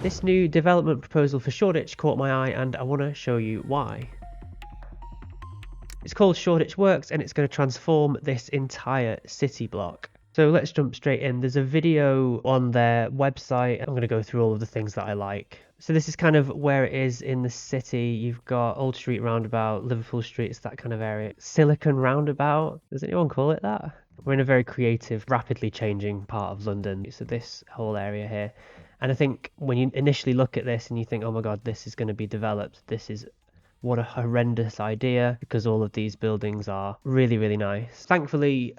This new development proposal for Shoreditch caught my eye and I want to show you why. It's called Shoreditch Works and it's going to transform this entire city block. So let's jump straight in. There's a video on their website. I'm going to go through all of the things that I like. So this is kind of where it is in the city. You've got Old Street Roundabout, Liverpool Street, it's that kind of area. Silicon Roundabout, does anyone call it that? We're in a very creative, rapidly changing part of London. So this whole area here. And I think when you initially look at this and you think, oh my God, this is going to be developed. This is what a horrendous idea, because all of these buildings are really, really nice. Thankfully,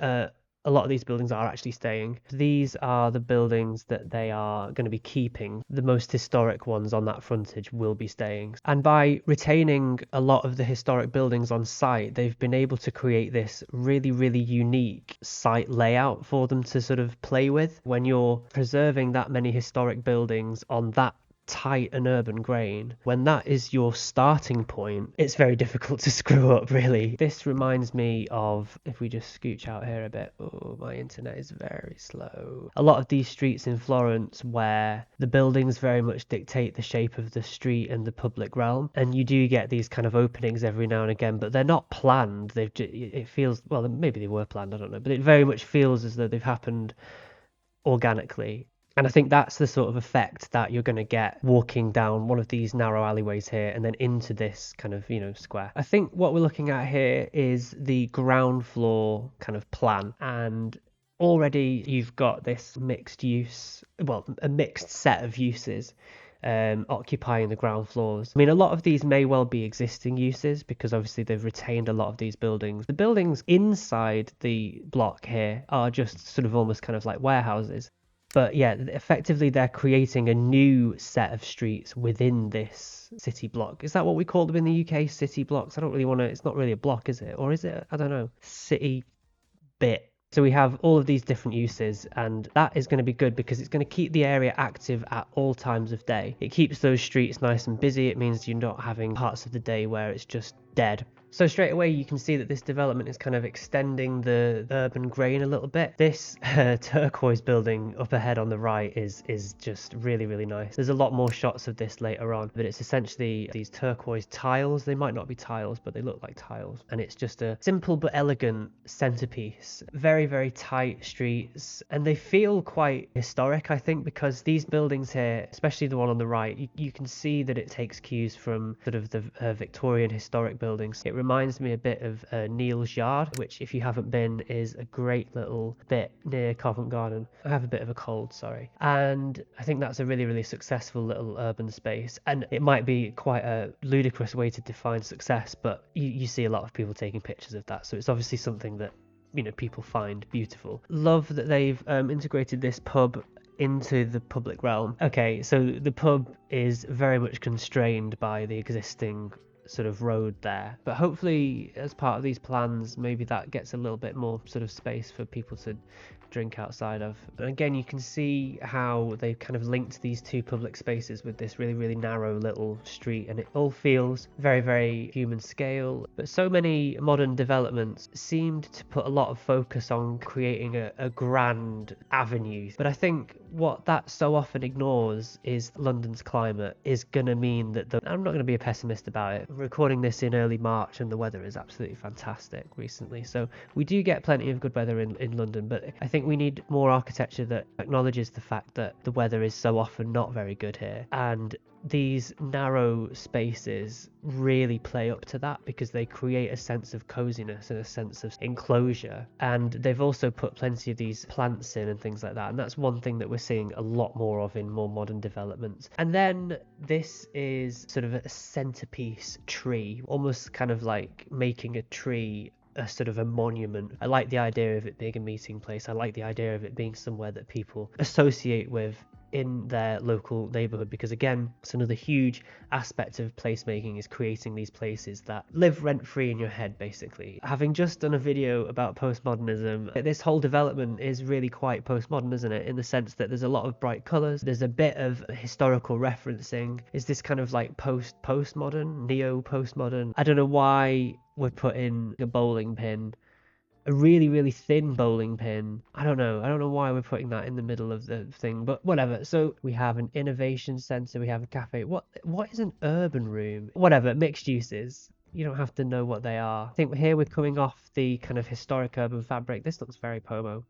a lot of these buildings are actually staying. These are the buildings that they are going to be keeping. The most historic ones on that frontage will be staying. And by retaining a lot of the historic buildings on site, they've been able to create this really, really unique site layout for them to sort of play with. When you're preserving that many historic buildings on that tight and urban grain, when that is your starting point, it's very difficult to screw up, really. This reminds me of, if we just scooch out here a bit, oh, my internet is very slow. A lot of these streets in Florence where the buildings very much dictate the shape of the street and the public realm, and you do get these kind of openings every now and again, but they're not planned. It feels, well, maybe they were planned, I don't know, but it very much feels as though they've happened organically. And I think that's the sort of effect that you're going to get walking down one of these narrow alleyways here and then into this kind of, square. I think what we're looking at here is the ground floor kind of plan. And already you've got this mixed use, well, a mixed set of uses occupying the ground floors. I mean, a lot of these may well be existing uses because obviously they've retained a lot of these buildings. The buildings inside the block here are just sort of almost kind of like warehouses. But yeah, effectively they're creating a new set of streets within this city block. Is that what we call them in the UK? City blocks? I don't really want to, it's not really a block, is it? Or is it? I don't know. City bit. So we have all of these different uses, and that is going to be good because it's going to keep the area active at all times of day. It keeps those streets nice and busy. It means you're not having parts of the day where it's just dead. So straight away you can see that this development is kind of extending the urban grain a little bit. This turquoise building up ahead on the right is just really, really nice. There's a lot more shots of this later on, but it's essentially these turquoise tiles. They might not be tiles, but they look like tiles. And it's just a simple but elegant centerpiece. Very, very tight streets, and they feel quite historic, I think, because these buildings here, especially the one on the right, you can see that it takes cues from sort of the Victorian historic buildings. It reminds me a bit of Neal's Yard, which, if you haven't been, is a great little bit near Covent Garden. I have a bit of a cold, sorry. And I think that's a really, really successful little urban space. And it might be quite a ludicrous way to define success, but you see a lot of people taking pictures of that. So it's obviously something that, people find beautiful. Love that they've integrated this pub into the public realm. Okay, so the pub is very much constrained by the existing sort of road there, but hopefully as part of these plans maybe that gets a little bit more sort of space for people to drink outside of. And again, you can see how they've kind of linked these two public spaces with this really, really narrow little street, and it all feels very, very human scale. But so many modern developments seemed to put a lot of focus on creating a grand avenue, but I think what that so often ignores is London's climate is going to mean that I'm not going to be a pessimist about it. I'm recording this in early March and the weather is absolutely fantastic recently, so we do get plenty of good weather in London, but I think we need more architecture that acknowledges the fact that the weather is so often not very good here, and these narrow spaces really play up to that because they create a sense of coziness and a sense of enclosure. And they've also put plenty of these plants in and things like that, and that's one thing that we're seeing a lot more of in more modern developments. And then this is sort of a centerpiece tree, almost kind of like making a tree a sort of a monument. I like the idea of it being a meeting place. I like the idea of it being somewhere that people associate with in their local neighborhood, because again, it's another huge aspect of placemaking is creating these places that live rent-free in your head, basically. Having just done a video about postmodernism, this whole development is really quite postmodern, isn't it, in the sense that there's a lot of bright colors, there's a bit of historical referencing. Is this kind of like postmodern, neo-postmodern? I don't know why we're putting a bowling pin a really, really thin bowling pin. I don't know why we're putting that in the middle of the thing, but whatever. So we have an innovation center, we have a cafe. What is an urban room? Whatever, mixed uses. You don't have to know what they are. I think here we're coming off the kind of historic urban fabric. This looks very Pomo.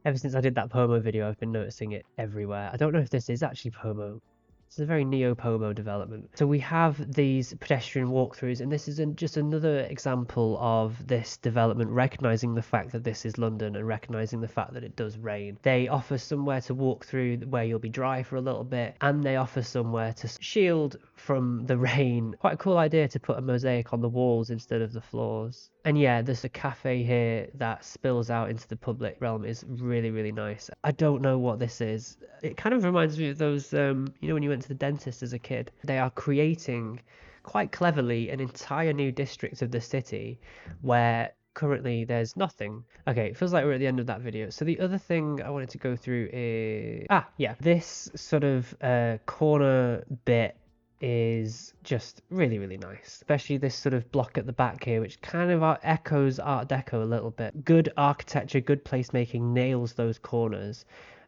Ever since I did that Pomo video, I've been noticing it everywhere. I don't know if this is actually Pomo. It's a very neo-Pomo development. So we have these pedestrian walkthroughs, and this is just another example of this development recognizing the fact that this is London and recognizing the fact that it does rain. They offer somewhere to walk through where you'll be dry for a little bit, and they offer somewhere to shield from the rain. Quite a cool idea to put a mosaic on the walls instead of the floors. And yeah, there's a cafe here that spills out into the public realm. Is really, really nice. I don't know what this is. It kind of reminds me of those, when you went to the dentist as a kid. They are creating, quite cleverly, an entire new district of the city where currently there's nothing. Okay, it feels like we're at the end of that video. So the other thing I wanted to go through is, yeah, this sort of corner bit is just really, really nice, especially this sort of block at the back here, which kind of echoes Art Deco a little bit. Good architecture, good placemaking nails those corners.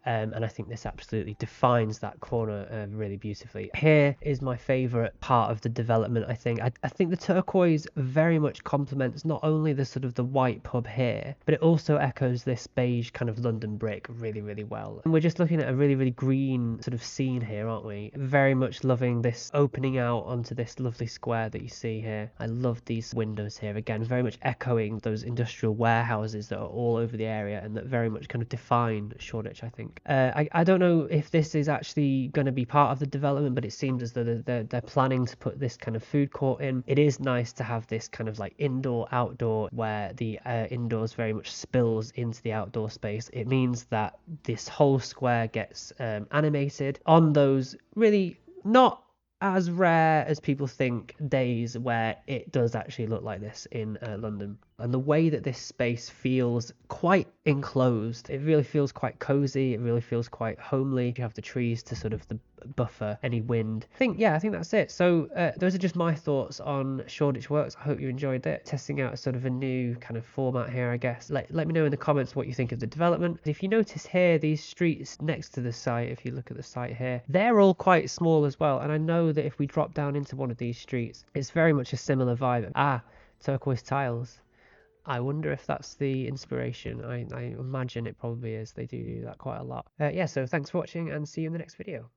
And I think this absolutely defines that corner really beautifully. Here is my favourite part of the development. I think the turquoise very much complements not only the sort of the white pub here, but it also echoes this beige kind of London brick really, really well. And we're just looking at a really, really green sort of scene here, aren't we? Very much loving this opening out onto this lovely square that you see here. I love these windows here, again, very much echoing those industrial warehouses that are all over the area and that very much kind of define Shoreditch, I think. I don't know if this is actually going to be part of the development, but it seems as though they're planning to put this kind of food court in. It is nice to have this kind of like indoor outdoor where the indoors very much spills into the outdoor space. It means that this whole square gets animated on those really not as rare as people think days where it does actually look like this in London. And the way that this space feels quite enclosed, it really feels quite cozy, it really feels quite homely. You have the trees to sort of buffer any wind. I think that's it. So those are just my thoughts on Shoreditch Works. I hope you enjoyed it. Testing out sort of a new kind of format here, I guess. Let me know in the comments what you think of the development. If you notice here, these streets next to the site, if you look at the site here, they're all quite small as well. And I know that if we drop down into one of these streets, it's very much a similar vibe. Turquoise tiles. I wonder if that's the inspiration. I imagine it probably is. They do that quite a lot. Yeah, so thanks for watching and see you in the next video.